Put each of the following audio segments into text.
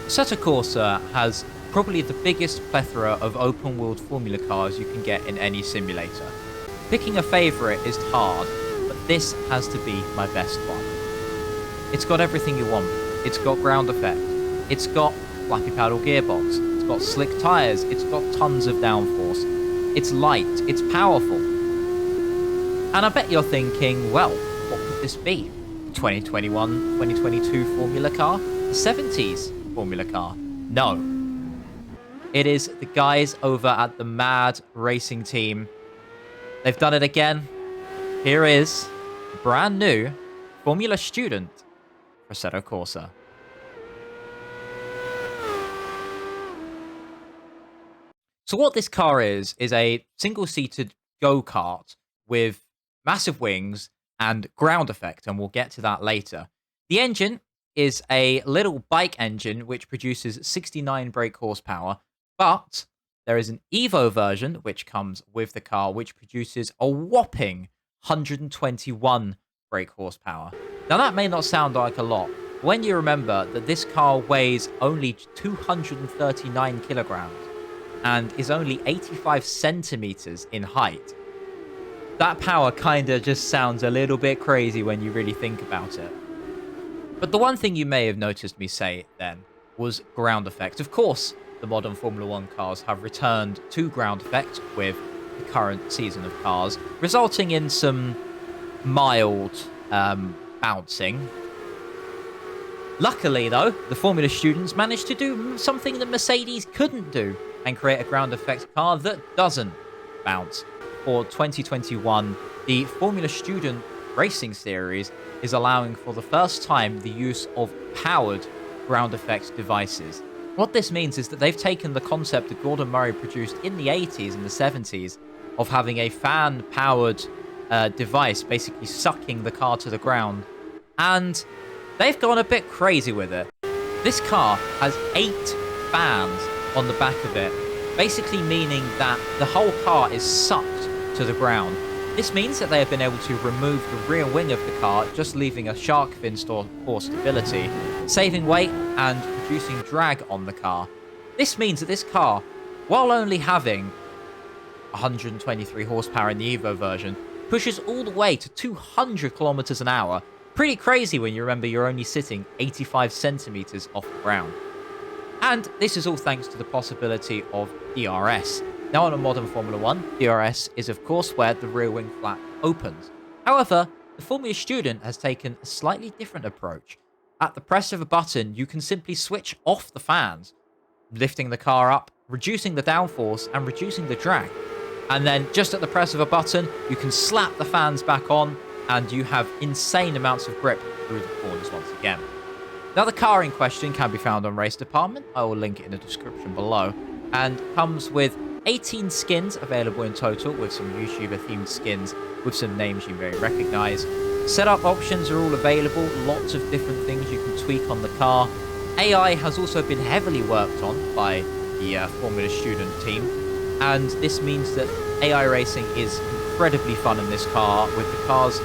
Assetto Corsa has probably the biggest plethora of open-world Formula cars you can get in any simulator. Picking a favourite is hard, but this has to be my best one. It's got everything you want. It's got ground effect. It's got flappy paddle gearbox. It's got slick tyres. It's got tons of downforce. It's light. It's powerful. And I bet you're thinking, well, what could this be? 2021, 2022 Formula car? The 70s Formula car? No. It is the guys over at the Mad Racing team. They've done it again. Here is a brand new Formula Student for Assetto Corsa. So what this car is a single-seated go-kart with massive wings and ground effect, and we'll get to that later. The engine is a little bike engine which produces 69 brake horsepower, but there is an Evo version which comes with the car which produces a whopping 121 brake horsepower. Now that may not sound like a lot, but when you remember that this car weighs only 239 kilograms and is only 85 centimeters in height, that power kinda just sounds a little bit crazy when you really think about it. But the one thing you may have noticed me say then was ground effect. Of course, the modern Formula 1 cars have returned to ground effect with the current season of cars, resulting in some mild bouncing. Luckily, though, the Formula students managed to do something that Mercedes couldn't do and create a ground effect car that doesn't bounce. For 2021, the Formula Student Racing Series is allowing for the first time the use of powered ground effect devices. What this means is that they've taken the concept that Gordon Murray produced in the 80s and the 70s of having a fan-powered device basically sucking the car to the ground, and they've gone a bit crazy with it. This car has 8 fans on the back of it, basically meaning that the whole car is sucked to the ground. This means that they have been able to remove the rear wing of the car, just leaving a shark fin for stability, saving weight and reducing drag on the car. This means that this car, while only having 123 horsepower in the Evo version, pushes all the way to 200 kilometers an hour. Pretty crazy when you remember you're only sitting 85 centimeters off the ground. And this is all thanks to the possibility of DRS. Now on a modern Formula 1, DRS is of course where the rear wing flap opens. However, the Formula Student has taken a slightly different approach. At the press of a button, you can simply switch off the fans, lifting the car up, reducing the downforce and reducing the drag. And then just at the press of a button, you can slap the fans back on and you have insane amounts of grip through the corners once again. Now the car in question can be found on Race Department, I will link it in the description below, and comes with 18 skins available in total, with some YouTuber themed skins with some names you may recognize. Setup options are all available, lots of different things you can tweak on the car. AI has also been heavily worked on by the Formula Student team, and this means that AI racing is incredibly fun in this car, with the cars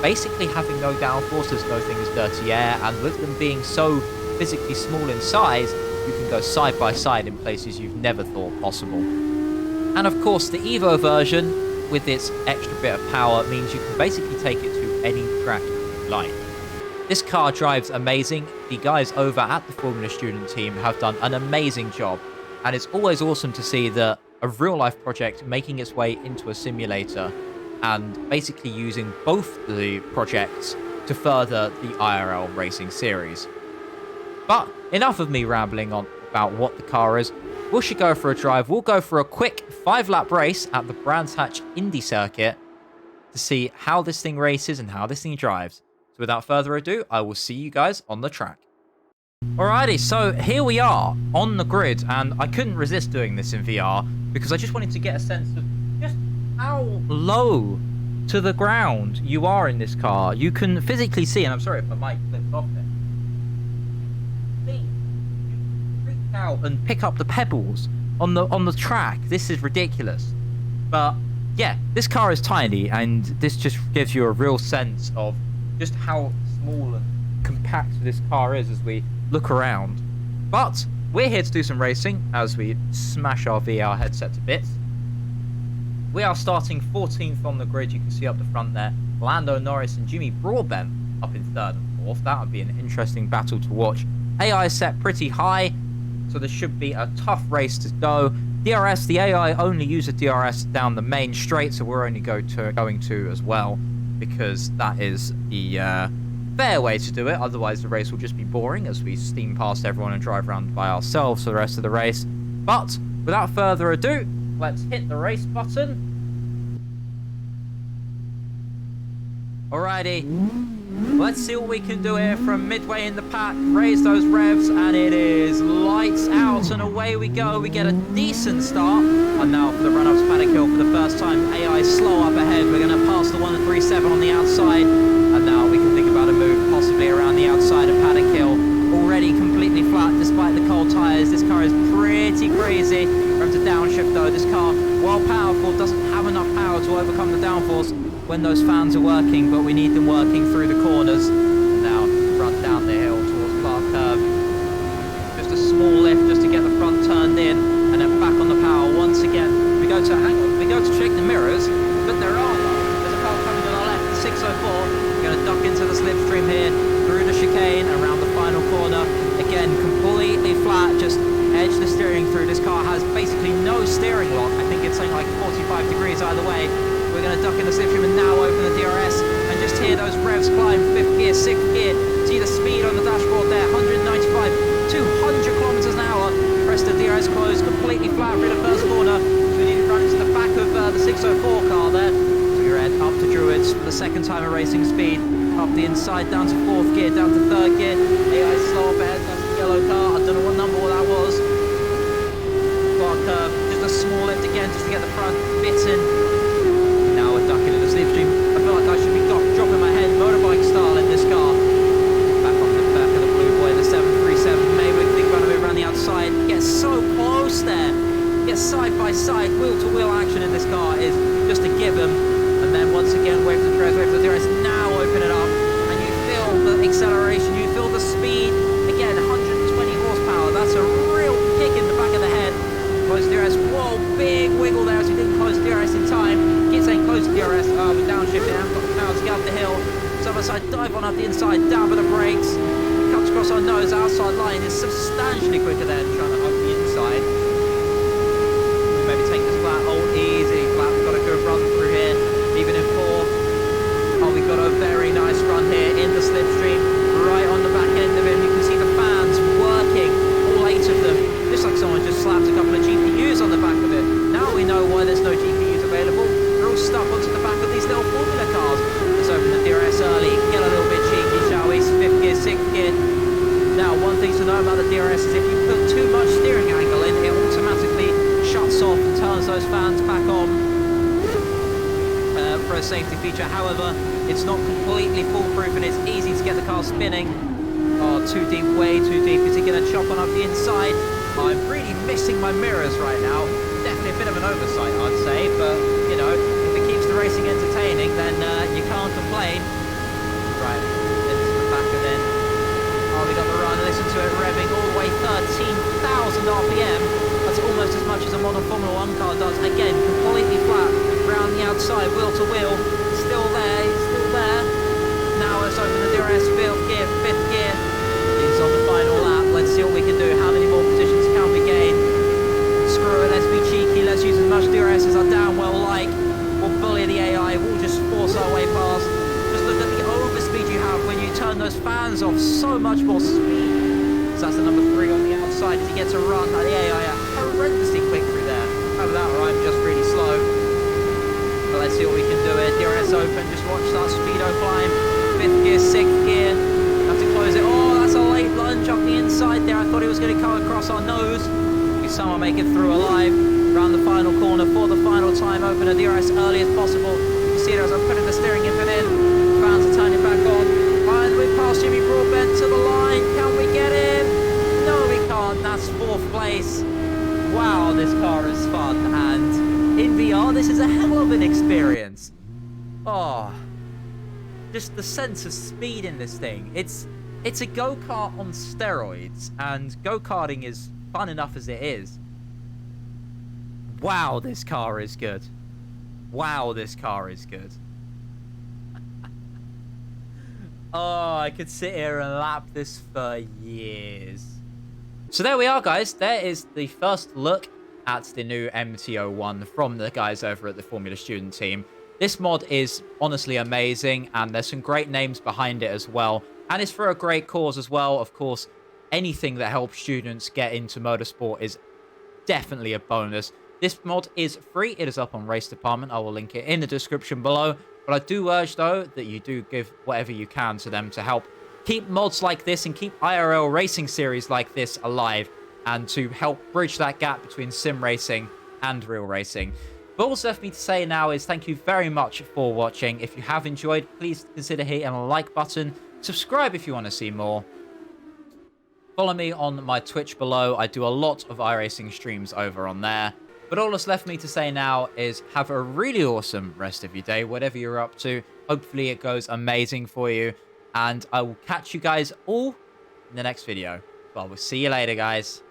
basically having no downforce, there's no thing as dirty air, and with them being so physically small in size, you can go side by side in places you've never thought possible. And of course, the Evo version, with its extra bit of power, means you can basically take it to any track you like. This car drives amazing. The guys over at the Formula Student team have done an amazing job, and it's always awesome to see that a real-life project making its way into a simulator and basically using both the projects to further the IRL racing series. But enough of me rambling on about what the car is. We should go for a drive. We'll go for a quick 5-lap race at the Brands Hatch Indy circuit to see how this thing races and how this thing drives. So without further ado, I will see you guys on the track. Alrighty, so here we are on the grid, and I couldn't resist doing this in VR because I just wanted to get a sense of just how low to the ground you are in this car. You can physically see, and I'm sorry if my mic flipped off there. See, you can reach out and pick up the pebbles on the track. This is ridiculous. But yeah, this car is tiny, and this just gives you a real sense of just how small and compact this car is as we look around. But we're here to do some racing as we smash our VR headset to bits. We are starting 14th on the grid. You can see up the front there, Lando Norris and Jimmy Broadbent up in 3rd and 4th. That would be an interesting battle to watch. AI is set pretty high, so this should be a tough race to go. DRS, the AI only use a DRS down the main straight, so we're only going to as well, because that is the fair way to do it. Otherwise, the race will just be boring as we steam past everyone and drive around by ourselves for the rest of the race. But without further ado, let's hit the race button. Alrighty. Let's see what we can do here from midway in the pack. Raise those revs, and it is lights out, and away we go. We get a decent start. And now for the run-up to Paddock Hill for the first time. AI slow up ahead. We're going to pass the 137 on the outside. And now we can think about a move possibly around the outside of Paddock Hill. Already completely flat despite the cold tyres. This car is pretty crazy. We're to downshift though. This car, while powerful, doesn't have enough power to overcome the downforce when those fans are working, but we need them working through the corners. And now run down the hill towards Clark Curve. Just a small lift just to get the front turned in, and then back on the power once again. We go to check the mirrors, but there are none. There's a car coming to our left, the 604. We're going to duck into the slipstream here, through the chicane, around the final corner. Again, completely flat, just edge the steering through. This car has basically no steering lock. I think it's something like 45 degrees either way. We're going to duck in the slipstream and now open the DRS, and just hear those revs climb. 5th gear, 6th gear. See the speed on the dashboard there, 195, 200 kilometers an hour. Press the DRS close, completely flat through the first corner. We need to run into the back of the 604 car there. So we're up to Druids for the second time of racing speed. Up the inside, down to 4th gear, down to 3rd gear. AI slow up ahead, that's the yellow car. I don't know what number that was. Clark Curve, just a small lift again, just to get the front bits in. Ducking in the slipstream. I feel like I should be dropping my head motorbike style in this car. Back on the back of the blue boy, the 737. Maybe we can think about a move around the outside. Get so close there. Get side by side, wheel to wheel action in this car is just a given. And then once again, wave to the DRS, wave to the DRS. Now open it up, and you feel the acceleration. You feel the speed. Again, 120 horsepower. That's a real kick in the back of the head. Close DRS. Whoa, big wiggle there as we didn't close DRS in time. Keep saying close DRS. Oh, we're downshifting. Haven't got the power to get up the hill. Side by side, dive on up the inside, down with the brakes. Cuts across our nose. Outside line is substantially quicker than trying to up the inside. Maybe take this flat. Oh, easy flat. We've got a good run through here. Even in 4th. Oh, we've got a very nice run here in the slipstream. Right on the back end of him. You can see the fans working. All 8 of them. Just like someone just slapped a couple of GPUs on the back of it. Now we know why there's no GPUs available. They're all stuck onto the back of these little Formula cars. Let's open the DRS early. Get a little bit cheeky, shall we? 5th gear, 6th gear. Now, one thing to know about the DRS is if you put too much steering angle in, it automatically shuts off and turns those fans back on for a safety feature. However, it's not completely foolproof, and it's easy to get the car spinning. Oh, too deep, way too deep. Is he going to chop on up the inside? I'm really missing my mirrors right now. Definitely a bit of an oversight, I'd say, but, you know, if it keeps the racing entertaining, then you can't complain. Right, into the back of it. Oh, we got the run. Listen to it revving all the way 13,000 RPM. That's almost as much as a modern Formula 1 car does. Again, completely flat, round the outside, wheel to wheel. Still there, he's still there. Now let's open the DRS, 4th gear, 5th gear. He's on the final lap. Let's see what we can do. How many more positions can we gain? Screw it, let's be cheeky. Let's use as much DRS as our downwell like. We'll bully the AI. We'll just force our way past. Just look at the overspeed you have when you turn those fans off. So much more speed. So that's the number 3 on the outside as he gets a run. The AI are horrendously quick through there. Over that right, just really slow. But let's see what we can do here. DRS open. Just watch that speedo climb. 5th gear, 6th gear. Have to close it. Oh, that's a late lunge up the inside there. I thought he was going to come across our nose. If someone make it through alive. Around the final corner for the final time. Open a DRS early as possible. You see it as I'm putting the steering input in. Fans are turning back on. And we pass Jimmy Broadbent to the line. Can we get him? No, we can't. That's 4th place. Wow, this car is fun. And in VR, this is a hell of an experience. Oh, just the sense of speed in this thing. It's It's a go-kart on steroids, and go-karting is fun enough as it is. Wow, this car is good. Wow, this car is good. Oh, I could sit here and lap this for years. So there we are, guys. There is the first look at the new MT-01 from the guys over at the Formula Student team. This mod is honestly amazing, and there's some great names behind it as well. And it's for a great cause as well. Of course, anything that helps students get into motorsport is definitely a bonus. This mod is free. It is up on Race Department. I will link it in the description below. But I do urge, though, that you do give whatever you can to them to help keep mods like this and keep IRL racing series like this alive, and to help bridge that gap between sim racing and real racing. But all that's left me to say now is thank you very much for watching. If you have enjoyed, please consider hitting a like button. Subscribe if you want to see more. Follow me on my Twitch below. I do a lot of iRacing streams over on there. But all that's left me to say now is have a really awesome rest of your day, whatever you're up to. Hopefully it goes amazing for you. And I will catch you guys all in the next video. Well, we'll see you later, guys.